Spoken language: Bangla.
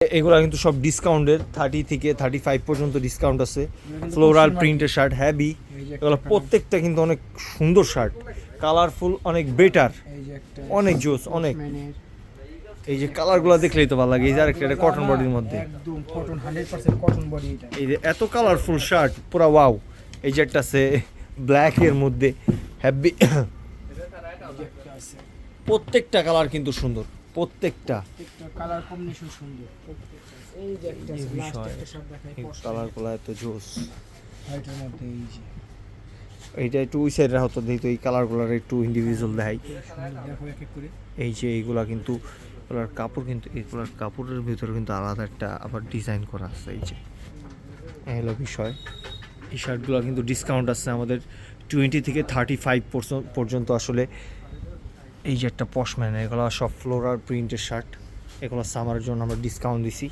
এগুলা কিন্তু সব ডিসকাউন্টের 30 থেকে 35 পর্যন্ত ডিসকাউন্ট আছে। ফ্লোরাল প্রিন্টের শার্ট হ্যাভি, এগুলো প্রত্যেকটা কিন্তু অনেক সুন্দর শার্ট, কালারফুল, অনেক বেটার, অনেক জোস, অনেক। এই যে কালারগুলো দেখলেই তো ভালো লাগে। এই যে আরেকটা, এটা কটন বডির মধ্যে, একদম কটন, 100% কটন বডি এটা। এই যে এত কালারফুল শার্ট, পুরা ওয়াও। এই যে একটা আছে ব্ল্যাক এর মধ্যে হ্যাভি, প্রত্যেকটা কালার কিন্তু সুন্দর, প্রত্যেকটা কালার কম্বিনেশন সুন্দর। এই যে একটা আছে লাস্ট একটা সব দেখাই, কালারগুলো এত জোস। হোয়াইটের মধ্যে এই যে এইটা একটু ওই সাইড রাখো তো, দেখি তো এই কালারগুলোর একটু ইন্ডিভিজুয়াল দেখাই। দেখো এক এক করে। এই যে এইগুলা কিন্তু এগুলার কাপড়, কিন্তু এগুলার কাপড়ের ভিতরে কিন্তু আলাদা একটা আবার ডিজাইন করা আছে। এই যে এই হলো বিষয়। এই শার্টগুলো কিন্তু ডিসকাউন্ট আছে আমাদের 20 থেকে 35% পর্যন্ত আসলে। এই যে একটা পশম্যান, এগুলো সব ফ্লোরাল প্রিন্টের শার্ট, এগুলো সামারের জন্য আমরা ডিসকাউন্ট দিছি।